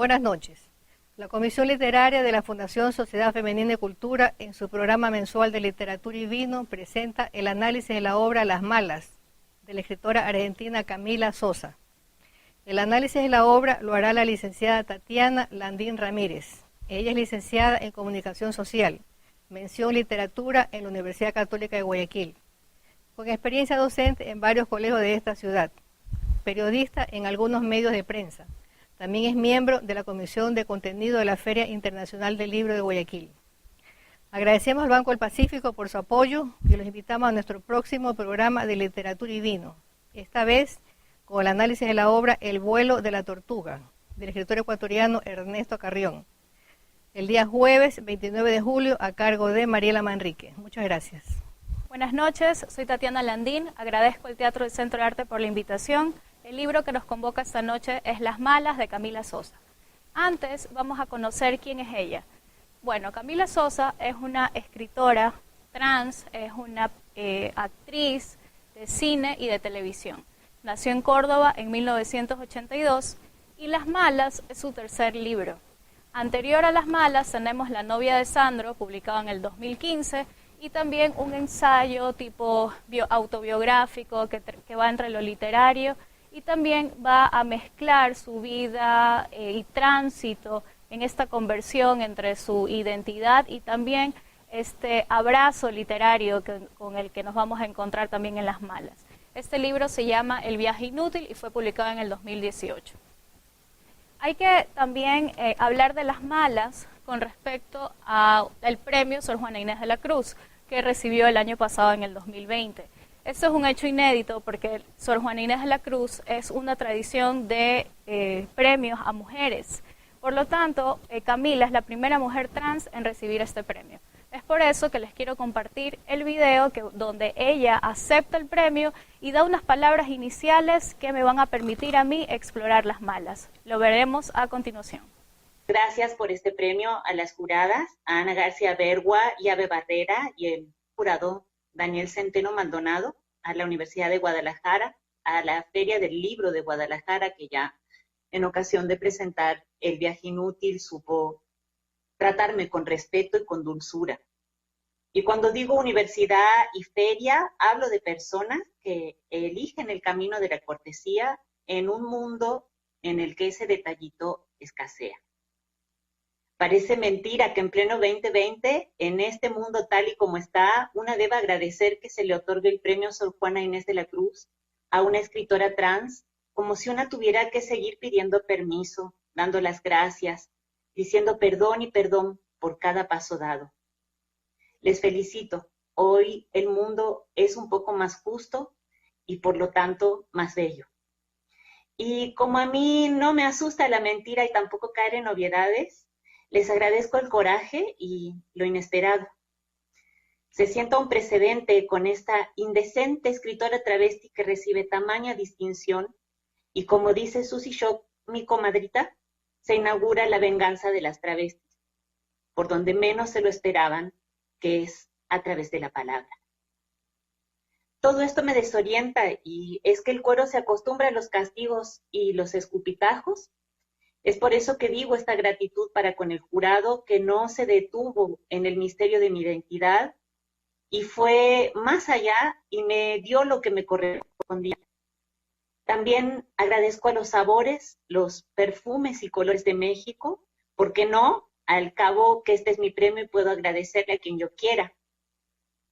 Buenas noches. La Comisión Literaria de la Fundación Sociedad Femenina y Cultura, en su programa mensual de literatura y vino, presenta el análisis de la obra Las Malas, de la escritora argentina Camila Sosa. El análisis de la obra lo hará la licenciada Tatiana Landín Ramírez. Ella es licenciada en Comunicación Social, mención Literatura en la Universidad Católica de Guayaquil, con experiencia docente en varios colegios de esta ciudad, periodista en algunos medios de prensa. También es miembro de la Comisión de Contenido de la Feria Internacional del Libro de Guayaquil. Agradecemos al Banco del Pacífico por su apoyo y los invitamos a nuestro próximo programa de literatura y vino, esta vez con el análisis de la obra El vuelo de la tortuga, del escritor ecuatoriano Ernesto Carrión, el día jueves 29 de julio a cargo de Mariela Manrique. Muchas gracias. Buenas noches, soy Tatiana Landín, agradezco al Teatro del Centro de Arte por la invitación. El libro que nos convoca esta noche es Las Malas, de Camila Sosa. Antes vamos a conocer quién es ella. Bueno, Camila Sosa es una escritora trans, es una actriz de cine y de televisión. Nació en Córdoba en 1982 y Las Malas es su tercer libro. Anterior a Las Malas tenemos La novia de Sandro, publicado en el 2015, y también un ensayo tipo autobiográfico que va entre lo literario y también va a mezclar su vida y tránsito en esta conversión entre su identidad y también este abrazo literario con el que nos vamos a encontrar también en Las Malas. Este libro se llama El viaje inútil y fue publicado en el 2018. Hay que también hablar de Las Malas con respecto al premio Sor Juana Inés de la Cruz, que recibió el año pasado en el 2020. Esto es un hecho inédito porque Sor Juana Inés de la Cruz es una tradición de premios a mujeres. Por lo tanto, Camila es la primera mujer trans en recibir este premio. Es por eso que les quiero compartir el video donde ella acepta el premio y da unas palabras iniciales que me van a permitir a mí explorar Las Malas. Lo veremos a continuación. Gracias por este premio a las juradas, a Ana García Bergua y a Abe Barrera y el jurado Daniel Centeno Maldonado, a la Universidad de Guadalajara, a la Feria del Libro de Guadalajara, que ya en ocasión de presentar El viaje inútil supo tratarme con respeto y con dulzura. Y cuando digo universidad y feria, hablo de personas que eligen el camino de la cortesía en un mundo en el que ese detallito escasea. Parece mentira que en pleno 2020, en este mundo tal y como está, una deba agradecer que se le otorgue el premio Sor Juana Inés de la Cruz a una escritora trans, como si una tuviera que seguir pidiendo permiso, dando las gracias, diciendo perdón y perdón por cada paso dado. Les felicito, hoy el mundo es un poco más justo y por lo tanto más bello. Y como a mí no me asusta la mentira y tampoco caer en obviedades, les agradezco el coraje y lo inesperado. Se sienta un precedente con esta indecente escritora travesti que recibe tamaña distinción y, como dice Susie Shock, mi comadrita, se inaugura la venganza de las travestis, por donde menos se lo esperaban, que es a través de la palabra. Todo esto me desorienta y es que el cuero se acostumbra a los castigos y los escupitajos. Es por eso que digo esta gratitud para con el jurado que no se detuvo en el misterio de mi identidad y fue más allá y me dio lo que me correspondía. También agradezco a los sabores, los perfumes y colores de México, porque no, al cabo que este es mi premio y puedo agradecerle a quien yo quiera.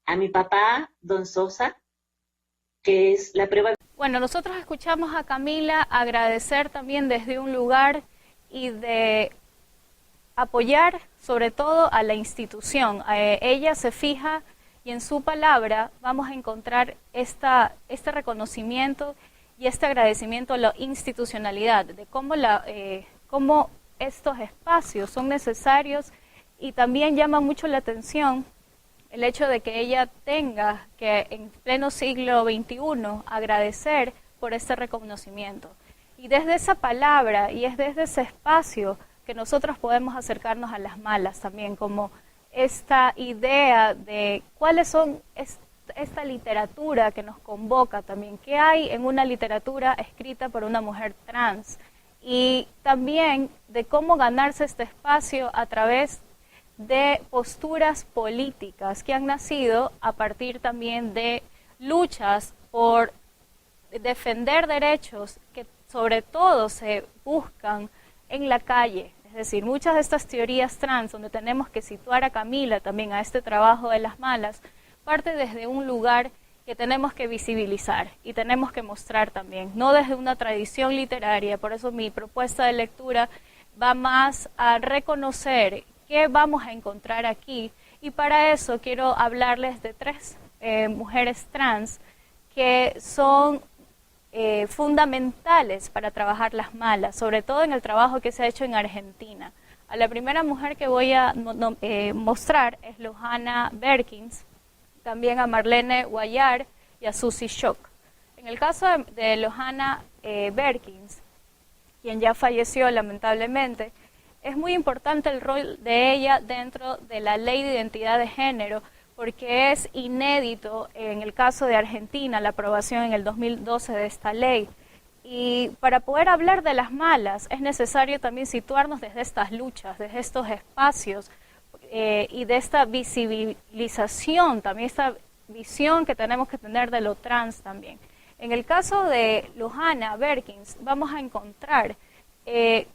A mi papá, don Sosa, que es la prueba. Bueno, nosotros escuchamos a Camila agradecer también desde un lugar y de apoyar sobre todo a la institución. Ella se fija y en su palabra vamos a encontrar este reconocimiento y este agradecimiento a la institucionalidad, de cómo estos espacios son necesarios y también llama mucho la atención el hecho de que ella tenga que en pleno siglo XXI agradecer por este reconocimiento. Y desde esa palabra y es desde ese espacio que nosotros podemos acercarnos a Las Malas también, como esta idea de cuáles son esta literatura que nos convoca también, qué hay en una literatura escrita por una mujer trans y también de cómo ganarse este espacio a través de posturas políticas que han nacido a partir también de luchas por defender derechos que sobre todo se buscan en la calle. Es decir, muchas de estas teorías trans, donde tenemos que situar a Camila también a este trabajo de las malas, parte desde un lugar que tenemos que visibilizar y tenemos que mostrar también, no desde una tradición literaria. Por eso mi propuesta de lectura va más a reconocer qué vamos a encontrar aquí, y para eso quiero hablarles de 3 mujeres trans que son fundamentales para trabajar las malas, sobre todo en el trabajo que se ha hecho en Argentina. A la primera mujer que voy a mostrar es Lohana Berkins, también a Marlene Guayar y a Susie Shock. En el caso de Lohana Berkins, quien ya falleció lamentablemente, es muy importante el rol de ella dentro de la Ley de Identidad de Género, porque es inédito en el caso de Argentina la aprobación en el 2012 de esta ley. Y para poder hablar de las malas es necesario también situarnos desde estas luchas, desde estos espacios, y de esta visibilización, también esta visión que tenemos que tener de lo trans también. En el caso de Lohana Berkins vamos a encontrar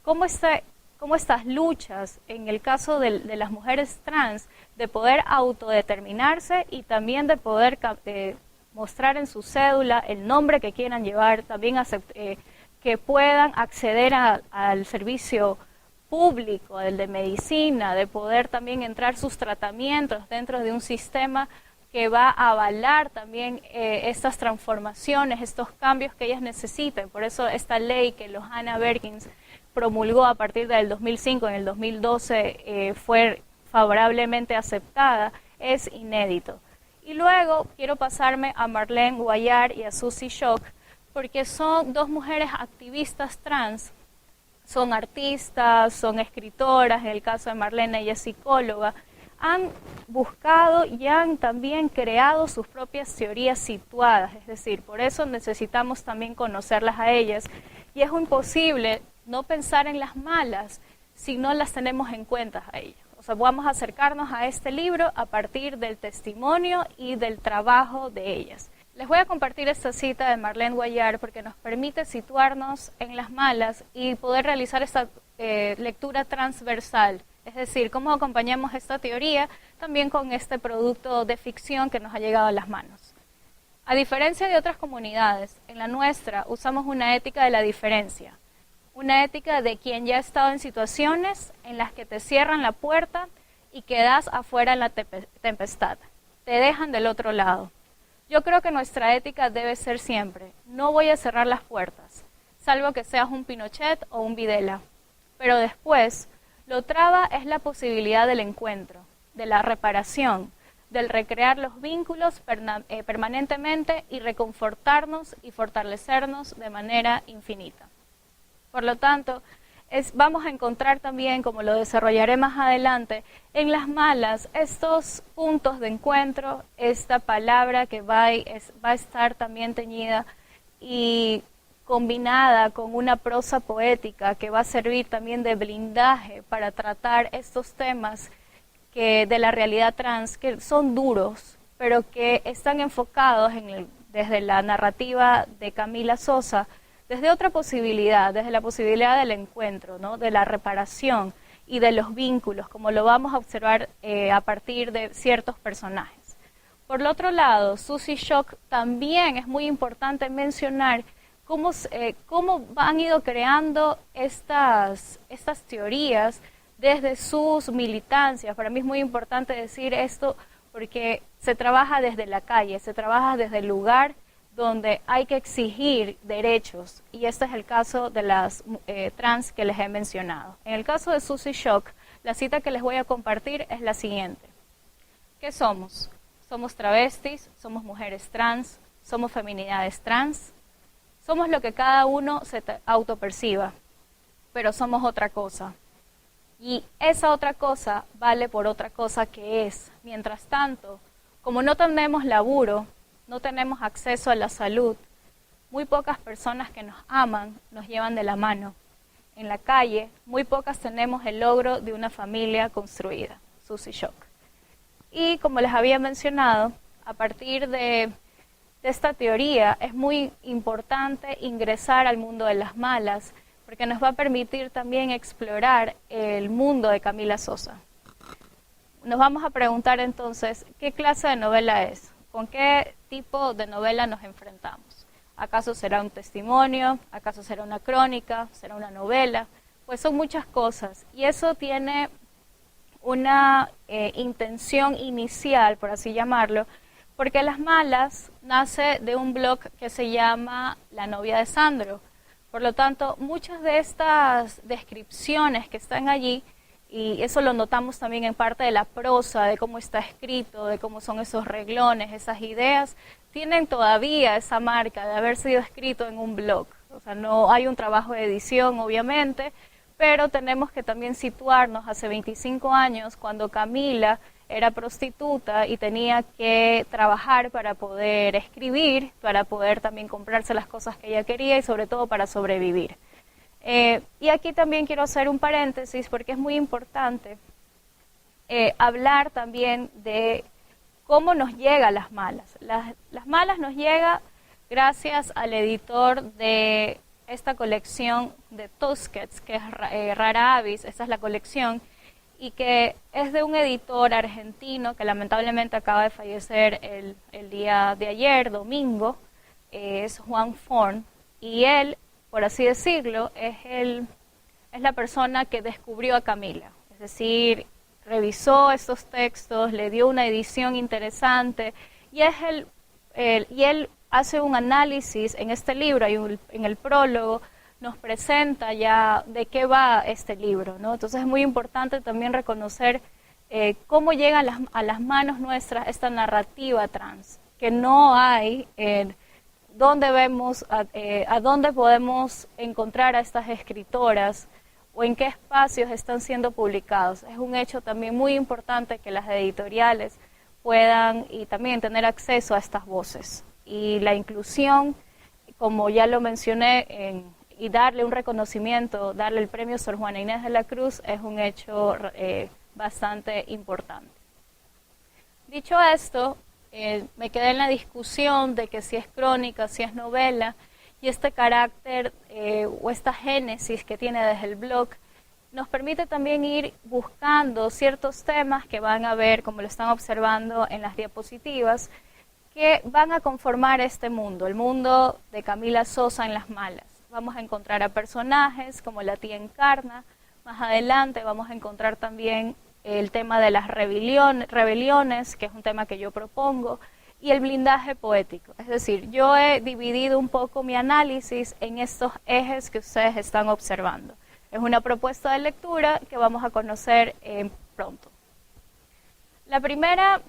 cómo estas luchas, en el caso de las mujeres trans, de poder autodeterminarse y también de poder mostrar en su cédula el nombre que quieran llevar, también que puedan acceder al servicio público, el de medicina, de poder también entrar sus tratamientos dentro de un sistema que va a avalar también estas transformaciones, estos cambios que ellas necesiten. Por eso esta ley que Lohana Berkins promulgó a partir del 2005, en el 2012 fue favorablemente aceptada, es inédito. Y luego quiero pasarme a Marlene Guayar y a Susie Shock, porque son 2 mujeres activistas trans. Son artistas, son escritoras, en el caso de Marlene ella es psicóloga, han buscado y han también creado sus propias teorías situadas, es decir, por eso necesitamos también conocerlas a ellas, y es imposible no pensar en las malas si no las tenemos en cuenta a ellas. O sea, vamos a acercarnos a este libro a partir del testimonio y del trabajo de ellas. Les voy a compartir esta cita de Marlene Guayar porque nos permite situarnos en las malas y poder realizar esta lectura transversal, es decir, cómo acompañamos esta teoría también con este producto de ficción que nos ha llegado a las manos. A diferencia de otras comunidades, en la nuestra usamos una ética de la diferencia, una ética de quien ya ha estado en situaciones en las que te cierran la puerta y quedas afuera en la tempestad, te dejan del otro lado. Yo creo que nuestra ética debe ser siempre, no voy a cerrar las puertas, salvo que seas un Pinochet o un Videla. Pero después, lo traba es la posibilidad del encuentro, de la reparación, del recrear los vínculos permanentemente y reconfortarnos y fortalecernos de manera infinita. Por lo tanto, vamos a encontrar también, como lo desarrollaré más adelante, en las malas estos puntos de encuentro, esta palabra que va a estar también teñida y combinada con una prosa poética que va a servir también de blindaje para tratar estos temas de la realidad trans, que son duros, pero que están enfocados desde la narrativa de Camila Sosa, desde otra posibilidad, desde la posibilidad del encuentro, ¿no? De la reparación y de los vínculos, como lo vamos a observar a partir de ciertos personajes. Por el otro lado, Susie Shock también es muy importante mencionar cómo han ido creando estas teorías desde sus militancias. Para mí es muy importante decir esto porque se trabaja desde la calle, se trabaja desde el lugar donde hay que exigir derechos, y este es el caso de las trans que les he mencionado. En el caso de Susie Shock, la cita que les voy a compartir es la siguiente. ¿Qué somos? Somos travestis, somos mujeres trans, somos feminidades trans, somos lo que cada uno se autoperciba, pero somos otra cosa. Y esa otra cosa vale por otra cosa que es. Mientras tanto, como no tenemos laburo, no tenemos acceso a la salud, muy pocas personas que nos aman nos llevan de la mano. en la calle, muy pocas tenemos el logro de una familia construida. Susie Shock. Y como les había mencionado, a partir de esta teoría es muy importante ingresar al mundo de las malas, porque nos va a permitir también explorar el mundo de Camila Sosa. Nos vamos a preguntar entonces, ¿qué clase de novela es? ¿Con qué tipo de novela nos enfrentamos? ¿Acaso será un testimonio? ¿Acaso será una crónica? ¿Será una novela? Pues son muchas cosas, y eso tiene una intención inicial, por así llamarlo, porque Las Malas nace de un blog que se llama La novia de Sandro. Por lo tanto, muchas de estas descripciones que están allí, y eso lo notamos también en parte de la prosa, de cómo está escrito, de cómo son esos reglones, esas ideas, tienen todavía esa marca de haber sido escrito en un blog. O sea, no hay un trabajo de edición, obviamente, pero tenemos que también situarnos hace 25 años, cuando Camila era prostituta y tenía que trabajar para poder escribir, para poder también comprarse las cosas que ella quería y sobre todo para sobrevivir. Y aquí también quiero hacer un paréntesis porque es muy importante hablar también de cómo nos llega Las Malas. Las Malas nos llega gracias al editor de esta colección de Tusquets, que es Rara Avis, esa es la colección, y que es de un editor argentino que lamentablemente acaba de fallecer el día de ayer, domingo, es Juan Forn, y él, por así decirlo, es la persona que descubrió a Camila, es decir, revisó estos textos, le dio una edición interesante, y él hace un análisis en este libro, en el prólogo, nos presenta ya de qué va este libro, ¿no? Entonces es muy importante también reconocer cómo llega a las manos nuestras esta narrativa trans, que no hay dónde vemos, a dónde podemos encontrar a estas escritoras o en qué espacios están siendo publicados. Es un hecho también muy importante que las editoriales puedan y también tener acceso a estas voces. Y la inclusión, como ya lo mencioné, y darle un reconocimiento, darle el premio Sor Juana Inés de la Cruz, es un hecho bastante importante. Dicho esto, me quedé en la discusión de que si es crónica, si es novela, y este carácter o esta génesis que tiene desde el blog nos permite también ir buscando ciertos temas que van a ver, como lo están observando en las diapositivas, que van a conformar este mundo, el mundo de Camila Sosa en Las Malas. Vamos a encontrar a personajes como la tía Encarna, más adelante vamos a encontrar también el tema de las rebeliones, que es un tema que yo propongo, y el blindaje poético. Es decir, yo he dividido un poco mi análisis en estos ejes que ustedes están observando. Es una propuesta de lectura que vamos a conocer pronto. La primera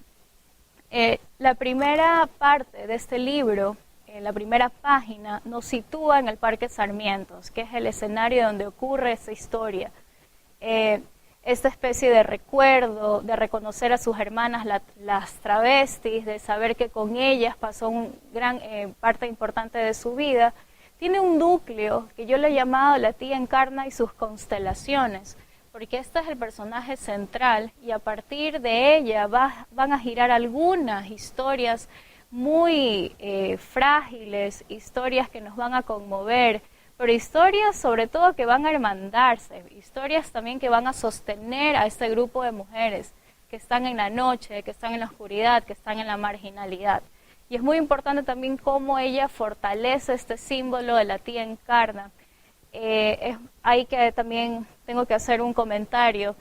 parte de este libro, la primera página, nos sitúa en el Parque Sarmientos, que es el escenario donde ocurre esa historia. Esta especie de recuerdo, de reconocer a sus hermanas las travestis, de saber que con ellas pasó una gran parte importante de su vida, tiene un núcleo que yo le he llamado La tía Encarna y sus constelaciones, porque este es el personaje central y a partir de ella van a girar algunas historias muy frágiles, historias que nos van a conmover, pero historias sobre todo que van a hermandarse, historias también que van a sostener a este grupo de mujeres que están en la noche, que están en la oscuridad, que están en la marginalidad. Y es muy importante también cómo ella fortalece este símbolo de la tía Encarna. Hay que también, tengo que hacer un comentario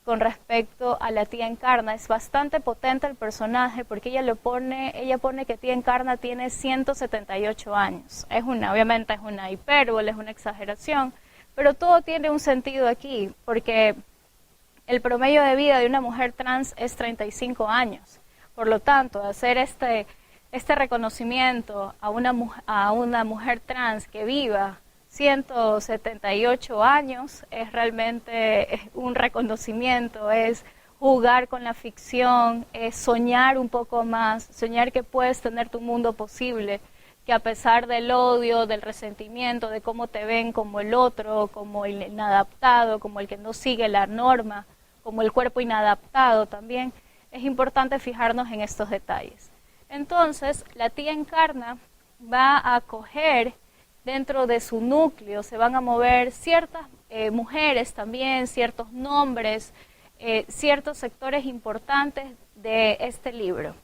con respecto a la tía Encarna. Es bastante potente el personaje porque ella pone que tía Encarna tiene 178 años. Obviamente es una hipérbole, es una exageración, pero todo tiene un sentido aquí, porque el promedio de vida de una mujer trans es 35 años. Por lo tanto, hacer este reconocimiento a una mujer trans que viva 178 años es realmente un reconocimiento, es jugar con la ficción, es soñar un poco más, soñar que puedes tener tu mundo posible, que a pesar del odio, del resentimiento, de cómo te ven como el otro, como el inadaptado, como el que no sigue la norma, como el cuerpo inadaptado también, es importante fijarnos en estos detalles. Entonces, la tía Encarna va a acoger dentro de su núcleo, se van a mover ciertas mujeres también, ciertos nombres, ciertos sectores importantes de este libro.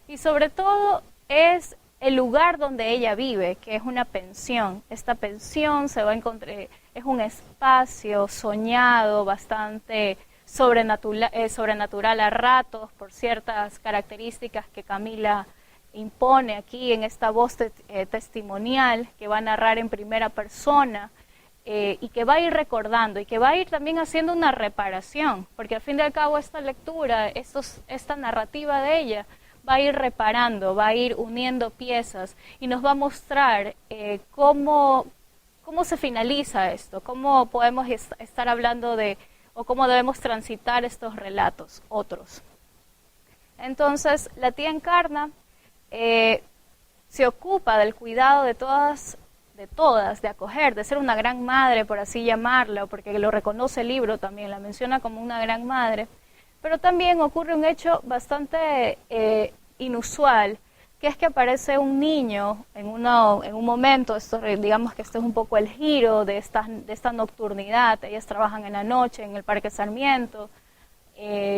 Y sobre todo es el lugar donde ella vive, que es una pensión. Esta pensión se va a encontrar, es un espacio soñado, bastante sobrenatural a ratos, por ciertas características que Camila impone aquí en esta voz testimonial, que va a narrar en primera persona, y que va a ir recordando, y que va a ir también haciendo una reparación, porque al fin y al cabo esta lectura, esta narrativa de ella, va a ir reparando, va a ir uniendo piezas y nos va a mostrar cómo se finaliza esto, cómo podemos estar hablando de, o cómo debemos transitar estos relatos, otros. Entonces, la tía Encarna se ocupa del cuidado de todas, de acoger, de ser una gran madre, por así llamarla, porque lo reconoce el libro también, la menciona como una gran madre. Pero también ocurre un hecho bastante inusual, que es que aparece un niño en un momento, digamos que este es un poco el giro de esta nocturnidad. Ellas trabajan en la noche en el Parque Sarmiento,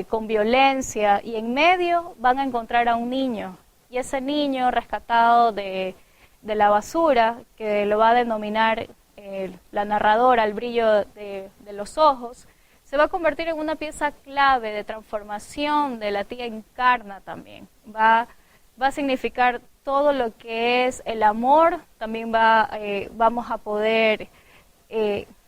con violencia, y en medio van a encontrar a un niño, y ese niño rescatado de la basura, que lo va a denominar la narradora, el brillo de los ojos, se va a convertir en una pieza clave de transformación de la tía Encarna también. Va a significar todo lo que es el amor, también vamos a poder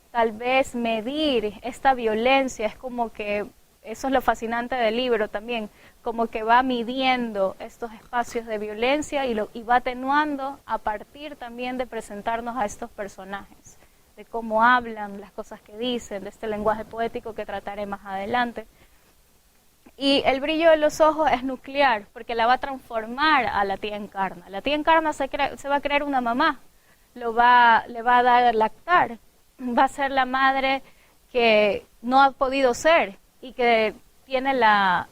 tal vez medir esta violencia, es como que, eso es lo fascinante del libro también, como que va midiendo estos espacios de violencia y va atenuando a partir también de presentarnos a estos personajes, de cómo hablan, las cosas que dicen, de este lenguaje poético que trataré más adelante. Y el brillo de los ojos es nuclear, porque la va a transformar a la tía Encarna. La tía Encarna se va a creer una mamá, le va a dar lactar, va a ser la madre que no ha podido ser y que tiene la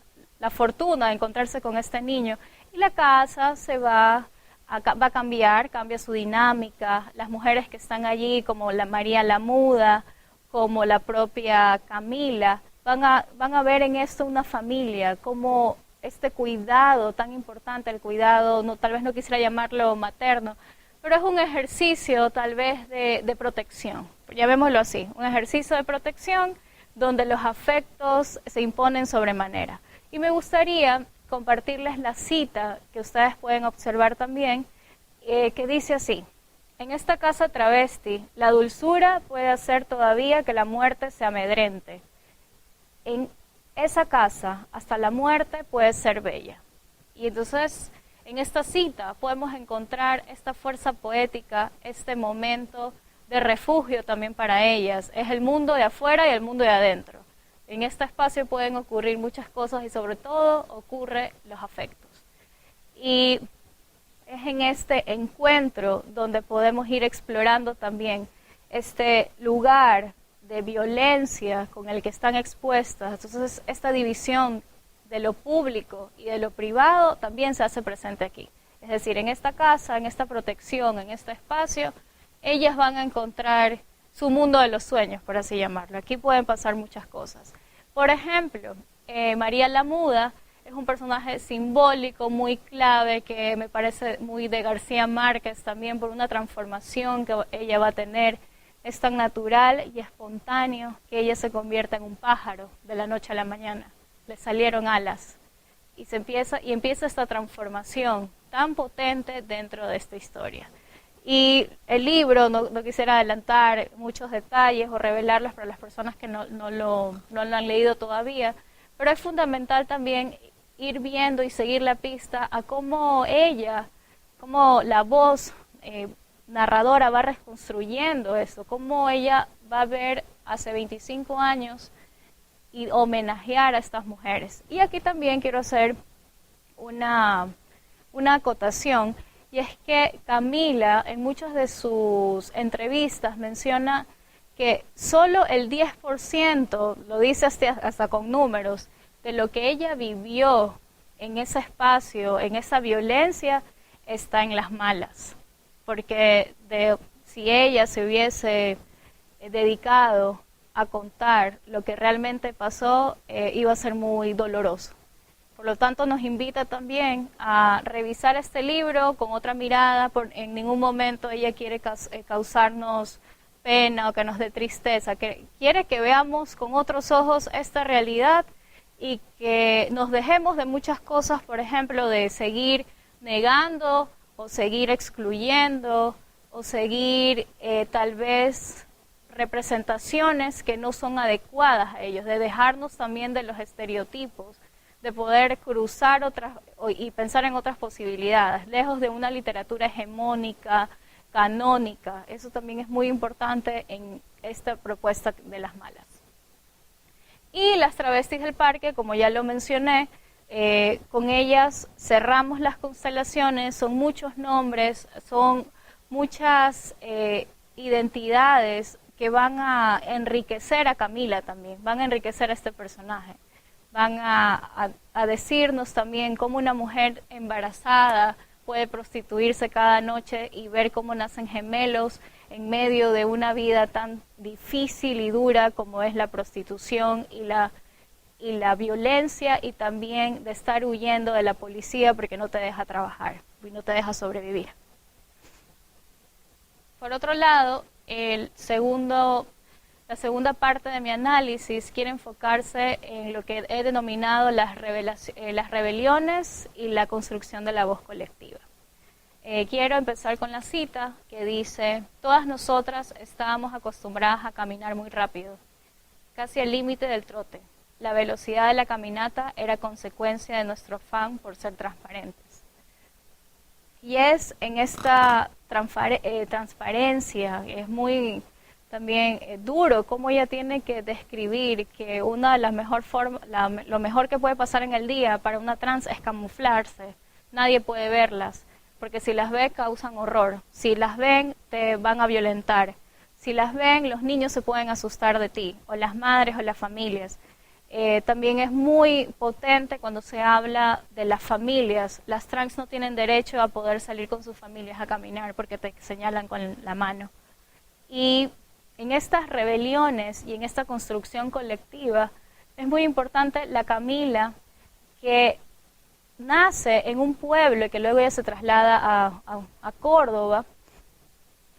fortuna de encontrarse con este niño. Y la casa va a cambiar, cambia su dinámica. Las mujeres que están allí, como la María la Muda, como la propia Camila, van a ver en esto una familia, como este cuidado tan importante, el cuidado, tal vez no quisiera llamarlo materno, pero es un ejercicio tal vez de protección, llamémoslo así, un ejercicio de protección donde los afectos se imponen sobremanera. Y me gustaría compartirles la cita que ustedes pueden observar también, que dice así: en esta casa travesti, la dulzura puede hacer todavía que la muerte se amedrente. En esa casa, hasta la muerte puede ser bella. Y entonces, en esta cita podemos encontrar esta fuerza poética, este momento de refugio también para ellas. Es el mundo de afuera y el mundo de adentro. En este espacio pueden ocurrir muchas cosas y sobre todo ocurren los afectos. Y es en este encuentro donde podemos ir explorando también este lugar de violencia con el que están expuestas. Entonces, esta división de lo público y de lo privado también se hace presente aquí. Es decir, en esta casa, en esta protección, en este espacio, ellas van a encontrar su mundo de los sueños, por así llamarlo. Aquí pueden pasar muchas cosas. Por ejemplo, María la Muda es un personaje simbólico muy clave, que me parece muy de García Márquez también, por una transformación que ella va a tener. Es tan natural y espontáneo que ella se convierte en un pájaro de la noche a la mañana. Le salieron alas y empieza esta transformación tan potente dentro de esta historia. Y el libro, no quisiera adelantar muchos detalles o revelarlos para las personas que no lo han leído todavía, pero es fundamental también ir viendo y seguir la pista a cómo la voz narradora va reconstruyendo eso, cómo ella va a ver hace 25 años y homenajear a estas mujeres. Y aquí también quiero hacer una acotación, y es que Camila en muchas de sus entrevistas menciona que solo el 10%, lo dice hasta con números, de lo que ella vivió en ese espacio, en esa violencia, está en las malas. Porque si ella se hubiese dedicado a contar lo que realmente pasó, iba a ser muy doloroso. Por lo tanto, nos invita también a revisar este libro con otra mirada. En ningún momento ella quiere causarnos pena o que nos dé tristeza, que quiere que veamos con otros ojos esta realidad y que nos dejemos de muchas cosas, por ejemplo, de seguir negando o seguir excluyendo o seguir tal vez representaciones que no son adecuadas a ellos, de dejarnos también de los estereotipos, de poder cruzar y pensar en otras posibilidades, lejos de una literatura hegemónica, canónica. Eso también es muy importante en esta propuesta de las malas. Y las travestis del parque, como ya lo mencioné, con ellas cerramos las constelaciones, son muchos nombres, son muchas identidades que van a enriquecer a Camila también, van a enriquecer a este personaje. Van a decirnos también cómo una mujer embarazada puede prostituirse cada noche y ver cómo nacen gemelos en medio de una vida tan difícil y dura como es la prostitución y la violencia, y también de estar huyendo de la policía porque no te deja trabajar y no te deja sobrevivir. Por otro lado, la segunda parte de mi análisis quiere enfocarse en lo que he denominado las rebeliones y la construcción de la voz colectiva. Quiero empezar con la cita que dice: todas nosotras estábamos acostumbradas a caminar muy rápido, casi al límite del trote. La velocidad de la caminata era consecuencia de nuestro afán por ser transparentes. Y es en esta transparencia, es muy también duro cómo ella tiene que describir que una de las mejores formas, lo mejor que puede pasar en el día para una trans es camuflarse. Nadie puede verlas, porque si las ve causan horror. Si las ven te van a violentar. Si las ven, los niños se pueden asustar de ti, o las madres o las familias. También es muy potente cuando se habla de las familias. Las trans no tienen derecho a poder salir con sus familias a caminar porque te señalan con la mano. Y en estas rebeliones y en esta construcción colectiva es muy importante la Camila, que nace en un pueblo y que luego ella se traslada a Córdoba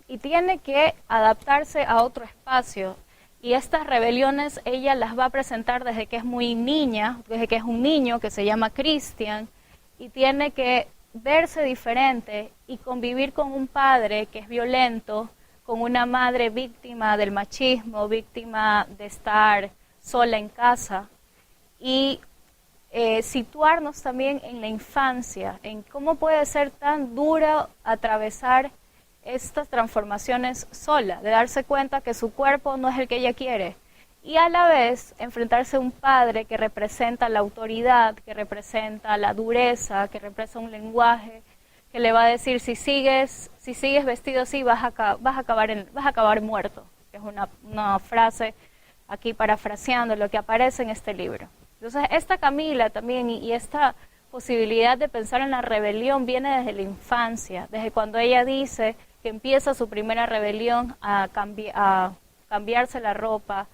y tiene que adaptarse a otro espacio. Y estas rebeliones ella las va a presentar desde que es muy niña, desde que es un niño que se llama Cristian, y tiene que verse diferente y convivir con un padre que es violento, con una madre víctima del machismo, víctima de estar sola en casa, y situarnos también en la infancia, en cómo puede ser tan duro atravesar estas transformaciones sola, de darse cuenta que su cuerpo no es el que ella quiere, y a la vez enfrentarse a un padre que representa la autoridad, que representa la dureza, que representa un lenguaje que le va a decir: si sigues vestido así vas a acabar muerto, que es una frase aquí parafraseando lo que aparece en este libro. Entonces esta Camila también, y esta posibilidad de pensar en la rebelión viene desde la infancia, desde cuando ella dice que empieza su primera rebelión a cambiarse la ropa.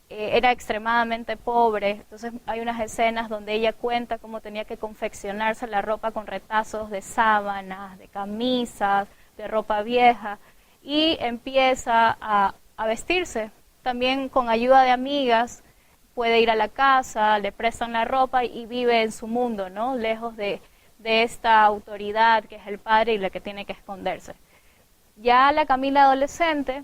Era extremadamente pobre, entonces hay unas escenas donde ella cuenta cómo tenía que confeccionarse la ropa con retazos de sábanas, de camisas, de ropa vieja, y empieza a vestirse. También con ayuda de amigas puede ir a la casa, le prestan la ropa y vive en su mundo, ¿no? Lejos de esta autoridad que es el padre y la que tiene que esconderse. Ya la Camila adolescente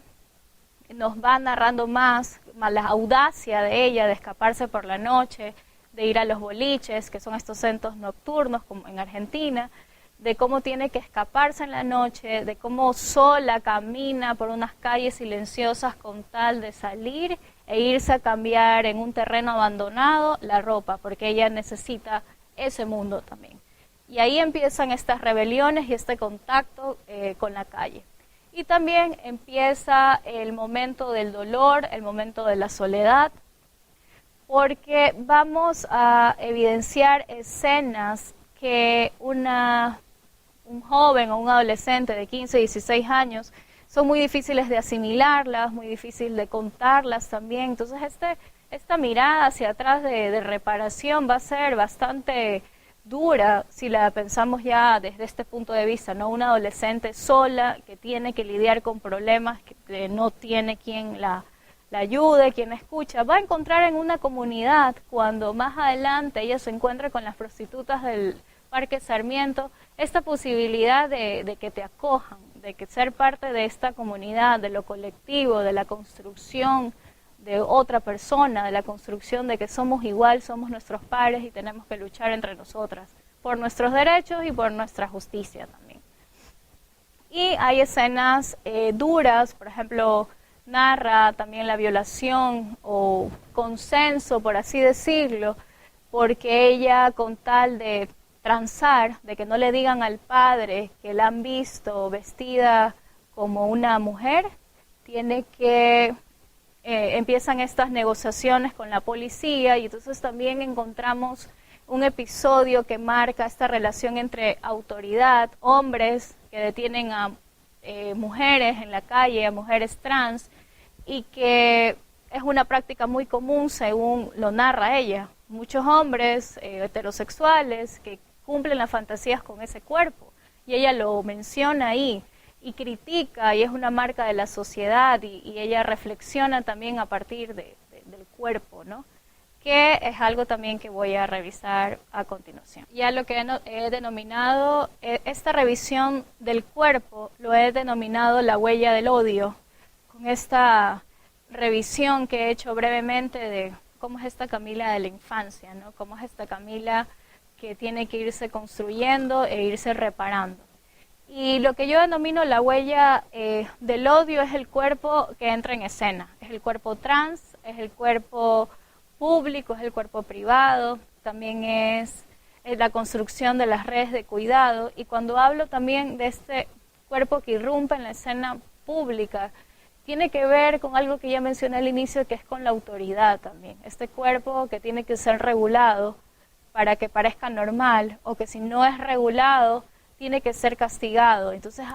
nos va narrando más la audacia de ella de escaparse por la noche, de ir a los boliches, que son estos centros nocturnos como en Argentina, de cómo tiene que escaparse en la noche, de cómo sola camina por unas calles silenciosas con tal de salir e irse a cambiar en un terreno abandonado la ropa, porque ella necesita ese mundo también. Y ahí empiezan estas rebeliones y este contacto con la calle. Y también empieza el momento del dolor, el momento de la soledad, porque vamos a evidenciar escenas que un joven o un adolescente de 15, 16 años son muy difíciles de asimilarlas, muy difíciles de contarlas también. Entonces esta mirada hacia atrás de reparación va a ser bastante dura si la pensamos ya desde este punto de vista, ¿no? Una adolescente sola que tiene que lidiar con problemas, que no tiene quien la ayude, quien la escucha, va a encontrar en una comunidad, cuando más adelante ella se encuentre con las prostitutas del Parque Sarmiento, esta posibilidad de que te acojan, de que ser parte de esta comunidad, de lo colectivo, de la construcción de otra persona, de la construcción de que somos igual, somos nuestros pares y tenemos que luchar entre nosotras por nuestros derechos y por nuestra justicia también. Y hay escenas duras, por ejemplo, narra también la violación o consenso, por así decirlo, porque ella, con tal de transar, de que no le digan al padre que la han visto vestida como una mujer, tiene que empiezan estas negociaciones con la policía, y entonces también encontramos un episodio que marca esta relación entre autoridad, hombres que detienen a mujeres en la calle, a mujeres trans, y que es una práctica muy común según lo narra ella. Muchos hombres heterosexuales que cumplen las fantasías con ese cuerpo, y ella lo menciona ahí y critica, y es una marca de la sociedad, y ella reflexiona también a partir del cuerpo, ¿no? Que es algo también que voy a revisar a continuación. Ya lo que he denominado, esta revisión del cuerpo, lo he denominado la huella del odio, con esta revisión que he hecho brevemente de cómo es esta Camila de la infancia, ¿no? Cómo es esta Camila que tiene que irse construyendo e irse reparando. Y lo que yo denomino la huella del odio es el cuerpo que entra en escena. Es el cuerpo trans, es el cuerpo público, es el cuerpo privado, también es la construcción de las redes de cuidado. Y cuando hablo también de este cuerpo que irrumpe en la escena pública, tiene que ver con algo que ya mencioné al inicio, que es con la autoridad también. Este cuerpo que tiene que ser regulado para que parezca normal, o que si no es regulado, tiene que ser castigado. Entonces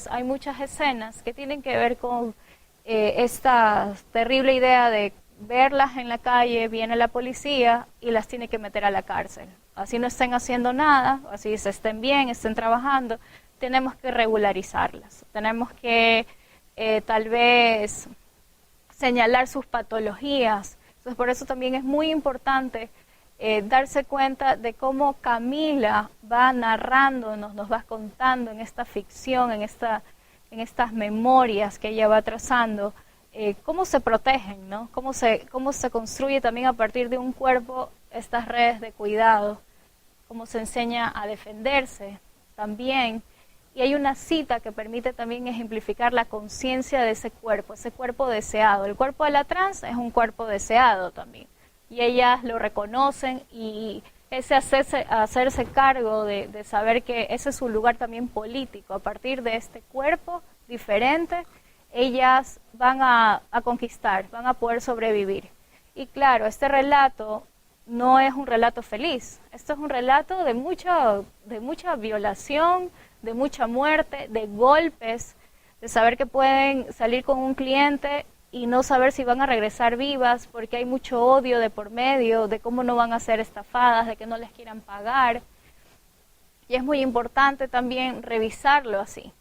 hay muchas escenas que tienen que ver con esta terrible idea de verlas en la calle, viene la policía y las tiene que meter a la cárcel. Así no estén haciendo nada, así se estén bien, estén trabajando, tenemos que regularizarlas. Tenemos que tal vez señalar sus patologías. Entonces por eso también es muy importante darse cuenta de cómo Camila va narrándonos, nos va contando en esta ficción, en estas memorias que ella va trazando, cómo se protegen, ¿no? Cómo se construye también a partir de un cuerpo estas redes de cuidado, cómo se enseña a defenderse también. Y hay una cita que permite también ejemplificar la conciencia de ese cuerpo deseado. El cuerpo de la trans es un cuerpo deseado también, y ellas lo reconocen, y ese hacerse cargo de saber que ese es su lugar también político. A partir de este cuerpo diferente, ellas van a conquistar, van a poder sobrevivir. Y claro, este relato no es un relato feliz, esto es un relato de mucha violación, de mucha muerte, de golpes, de saber que pueden salir con un cliente y no saber si van a regresar vivas, porque hay mucho odio de por medio, de cómo no van a ser estafadas, de que no les quieran pagar. Y es muy importante también revisarlo así.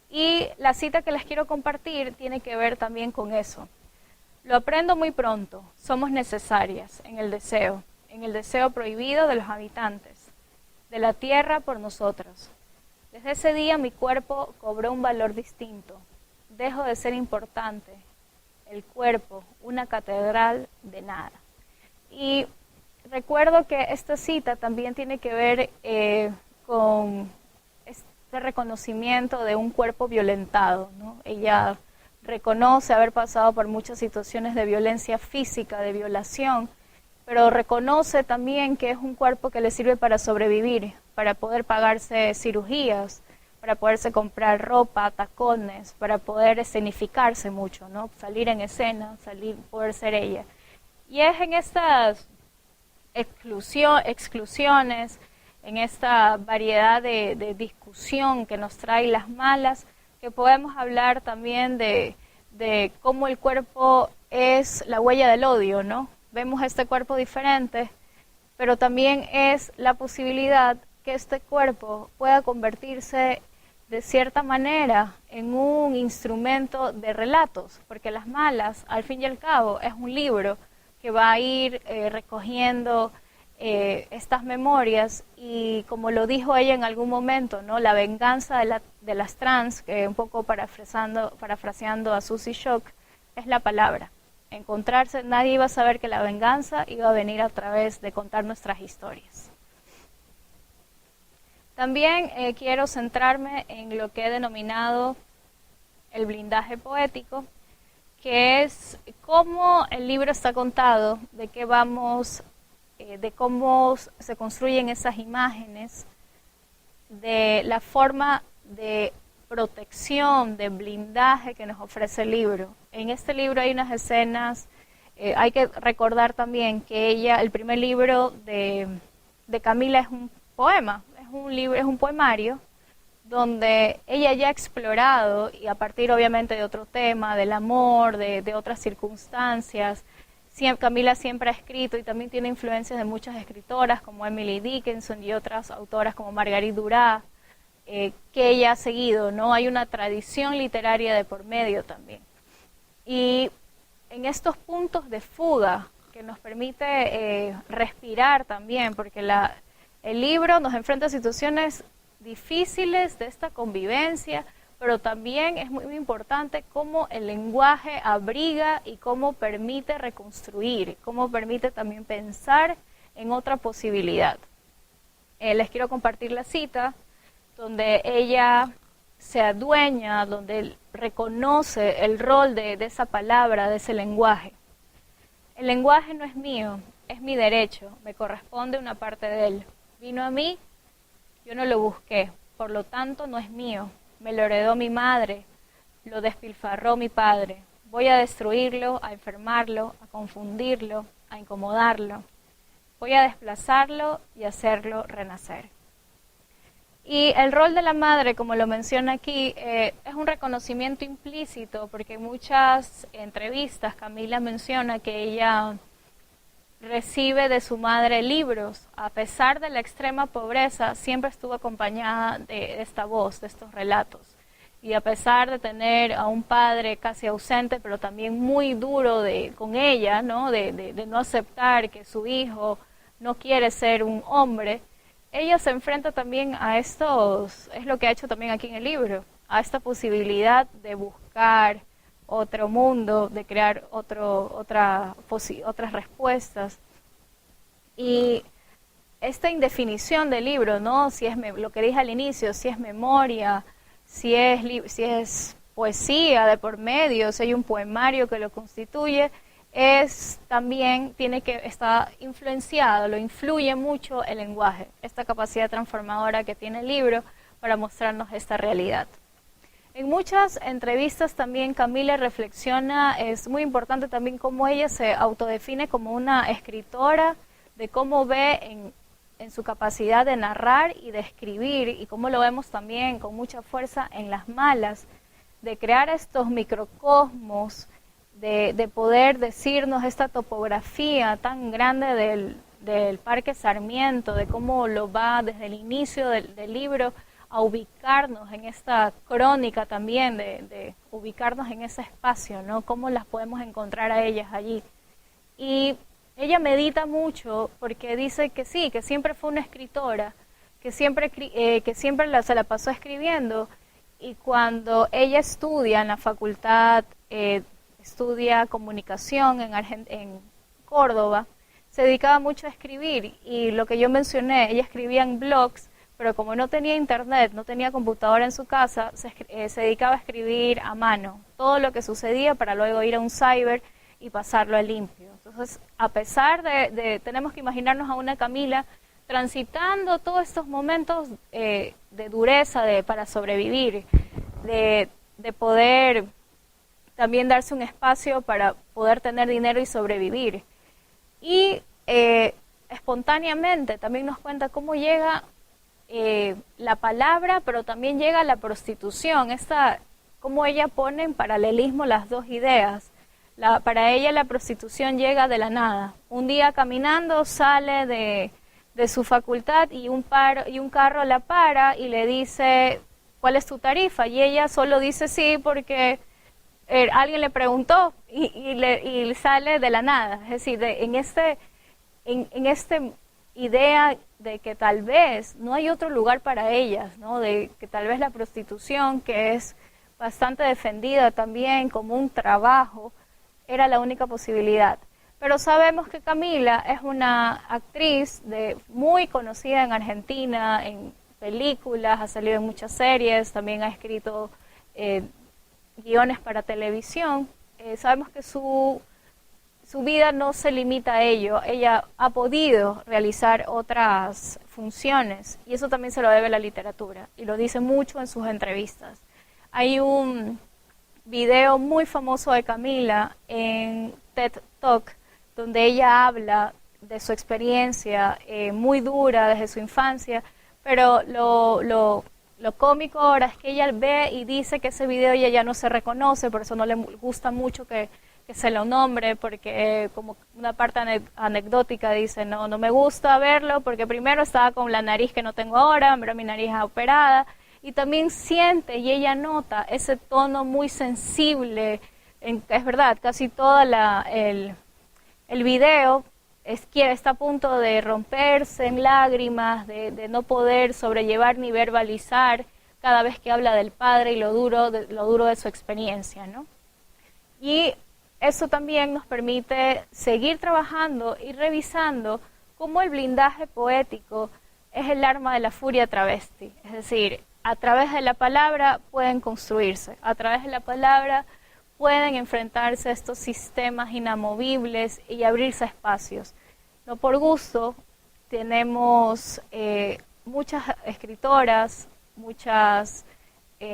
Y la cita que les quiero compartir tiene que ver también con eso. Lo aprendo muy pronto, somos necesarias en el deseo prohibido de los habitantes, de la tierra por nosotros. Desde ese día mi cuerpo cobró un valor distinto, dejo de ser importante, el cuerpo, una catedral de nada. Y recuerdo que esta cita también tiene que ver con este reconocimiento de un cuerpo violentado, ¿no? Ella reconoce haber pasado por muchas situaciones de violencia física, de violación, pero reconoce también que es un cuerpo que le sirve para sobrevivir, para poder pagarse cirugías, para poderse comprar ropa, tacones, para poder escenificarse mucho, ¿no? Salir en escena, poder ser ella. Y es en estas exclusiones, en esta variedad de discusión que nos trae las malas, que podemos hablar también de cómo el cuerpo es la huella del odio, ¿no? Vemos este cuerpo diferente, pero también es la posibilidad que este cuerpo pueda convertirse de cierta manera en un instrumento de relatos, porque Las Malas, al fin y al cabo, es un libro que va a ir recogiendo estas memorias, y como lo dijo ella en algún momento, ¿no? La venganza de las trans, un poco parafraseando a Susie Shock, es la palabra. Encontrarse, nadie iba a saber que la venganza iba a venir a través de contar nuestras historias. También quiero centrarme en lo que he denominado el blindaje poético, que es cómo el libro está contado, de cómo se construyen esas imágenes, de la forma de protección, de blindaje que nos ofrece el libro. En este libro hay unas escenas, hay que recordar también que el primer libro de Camila es un poema, es un poemario, donde ella ya ha explorado, y a partir obviamente de otro tema, del amor, de otras circunstancias. Camila siempre ha escrito y también tiene influencias de muchas escritoras como Emily Dickinson y otras autoras como Marguerite Duras, que ella ha seguido, ¿no? Hay una tradición literaria de por medio también. Y en estos puntos de fuga que nos permite respirar también, porque el libro nos enfrenta a situaciones difíciles de esta convivencia, pero también es muy importante cómo el lenguaje abriga y cómo permite reconstruir, cómo permite también pensar en otra posibilidad. Les quiero compartir la cita donde ella se adueña, donde reconoce el rol de esa palabra, de ese lenguaje. El lenguaje no es mío, es mi derecho, me corresponde una parte de él. Vino a mí, yo no lo busqué, por lo tanto no es mío. Me lo heredó mi madre, lo despilfarró mi padre. Voy a destruirlo, a enfermarlo, a confundirlo, a incomodarlo. Voy a desplazarlo y hacerlo renacer. Y el rol de la madre, como lo menciona aquí, es un reconocimiento implícito, porque en muchas entrevistas Camila menciona que ella recibe de su madre libros. A pesar de la extrema pobreza, siempre estuvo acompañada de esta voz, de estos relatos. Y a pesar de tener a un padre casi ausente, pero también muy duro con ella, ¿no? De no aceptar que su hijo no quiere ser un hombre, ella se enfrenta también a estos, es lo que ha hecho también aquí en el libro, a esta posibilidad de buscar otro mundo, de crear otras respuestas. Y esta indefinición del libro, ¿no? Si es lo que dije al inicio, si es memoria, si es poesía de por medio, si hay un poemario que lo constituye, está influenciado, lo influye mucho el lenguaje, esta capacidad transformadora que tiene el libro para mostrarnos esta realidad. En muchas entrevistas también Camila reflexiona, es muy importante también cómo ella se autodefine como una escritora, de cómo ve en su capacidad de narrar y de escribir, y cómo lo vemos también con mucha fuerza en Las Malas, de crear estos microcosmos, de poder decirnos esta topografía tan grande del Parque Sarmiento, de cómo lo va desde el inicio del libro a ubicarnos en esta crónica también, de ubicarnos en ese espacio, ¿no? Cómo las podemos encontrar a ellas allí. Y ella medita mucho porque dice que sí, que siempre fue una escritora, que siempre se la pasó escribiendo, y cuando ella estudia en la facultad, estudia comunicación en Córdoba, se dedicaba mucho a escribir, y lo que yo mencioné, ella escribía en blogs, pero como no tenía internet, no tenía computadora en su casa, se dedicaba a escribir a mano todo lo que sucedía para luego ir a un cyber y pasarlo a limpio. Entonces, a pesar tenemos que imaginarnos a una Camila transitando todos estos momentos de dureza para sobrevivir, de poder también darse un espacio para poder tener dinero y sobrevivir. Y espontáneamente también nos cuenta cómo llega la palabra, pero también llega la prostitución, cómo ella pone en paralelismo las dos ideas. Para ella la prostitución llega de la nada. Un día caminando sale de su facultad y un carro la para y le dice, ¿cuál es tu tarifa? Y ella solo dice sí porque alguien le preguntó y sale de la nada. Es decir, en esta idea de que tal vez no hay otro lugar para ellas, ¿no? De que tal vez la prostitución, que es bastante defendida también como un trabajo, era la única posibilidad. Pero sabemos que Camila es una actriz muy conocida en Argentina, en películas, ha salido en muchas series, también ha escrito guiones para televisión. Sabemos que su vida no se limita a ello, ella ha podido realizar otras funciones y eso también se lo debe a la literatura y lo dice mucho en sus entrevistas. Hay un video muy famoso de Camila en TED Talk donde ella habla de su experiencia muy dura desde su infancia, pero lo cómico ahora es que ella ve y dice que ese video ella ya no se reconoce, por eso no le gusta mucho que se lo nombre, porque como una parte anecdótica dice, no me gusta verlo, porque primero estaba con la nariz que no tengo ahora, pero mi nariz es operada, y también siente y ella nota ese tono muy sensible, es verdad, casi todo el video está a punto de romperse en lágrimas, de no poder sobrellevar ni verbalizar cada vez que habla del padre y lo duro de su experiencia, ¿no? Y eso también nos permite seguir trabajando y revisando cómo el blindaje poético es el arma de la furia travesti. Es decir, a través de la palabra pueden construirse, a través de la palabra pueden enfrentarse a estos sistemas inamovibles y abrirse espacios. No por gusto, tenemos muchas escritoras, muchas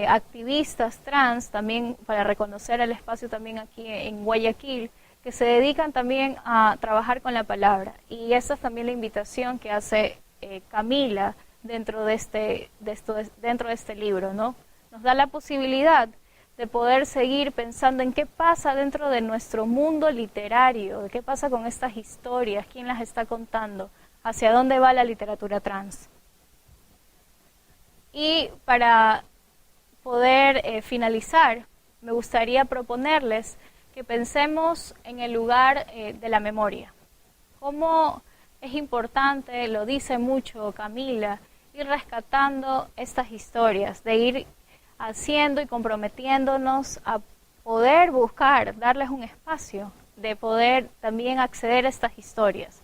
activistas trans, también para reconocer el espacio también aquí en Guayaquil, que se dedican también a trabajar con la palabra. Y esa es también la invitación que hace Camila dentro de este libro, ¿no? Nos da la posibilidad de poder seguir pensando en qué pasa dentro de nuestro mundo literario, de qué pasa con estas historias, quién las está contando, hacia dónde va la literatura trans. Y para poder finalizar, me gustaría proponerles que pensemos en el lugar de la memoria. Cómo es importante, lo dice mucho Camila, ir rescatando estas historias, de ir haciendo y comprometiéndonos a poder buscar, darles un espacio, de poder también acceder a estas historias.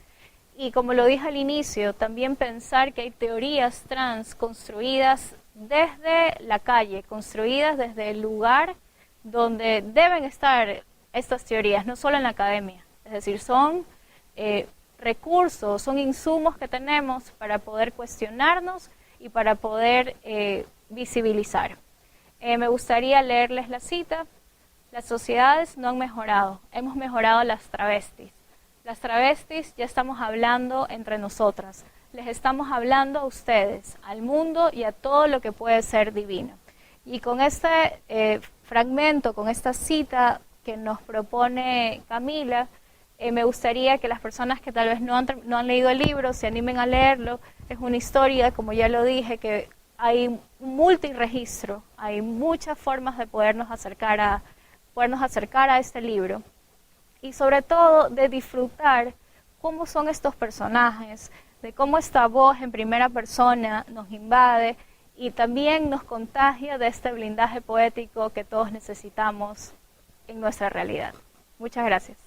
Y como lo dije al inicio, también pensar que hay teorías trans construidas desde la calle, construidas desde el lugar donde deben estar estas teorías, no solo en la academia. Es decir, son recursos, son insumos que tenemos para poder cuestionarnos y para poder visibilizar. Me gustaría leerles la cita. Las sociedades no han mejorado, hemos mejorado las travestis. Las travestis ya estamos hablando entre nosotras, les estamos hablando a ustedes, al mundo y a todo lo que puede ser divino. Y con este fragmento, con esta cita que nos propone Camila, me gustaría que las personas que tal vez no han leído el libro se animen a leerlo. Es una historia, como ya lo dije, que hay un multirregistro, hay muchas formas de podernos acercar a este libro. Y sobre todo de disfrutar cómo son estos personajes, de cómo esta voz en primera persona nos invade y también nos contagia de este blindaje poético que todos necesitamos en nuestra realidad. Muchas gracias.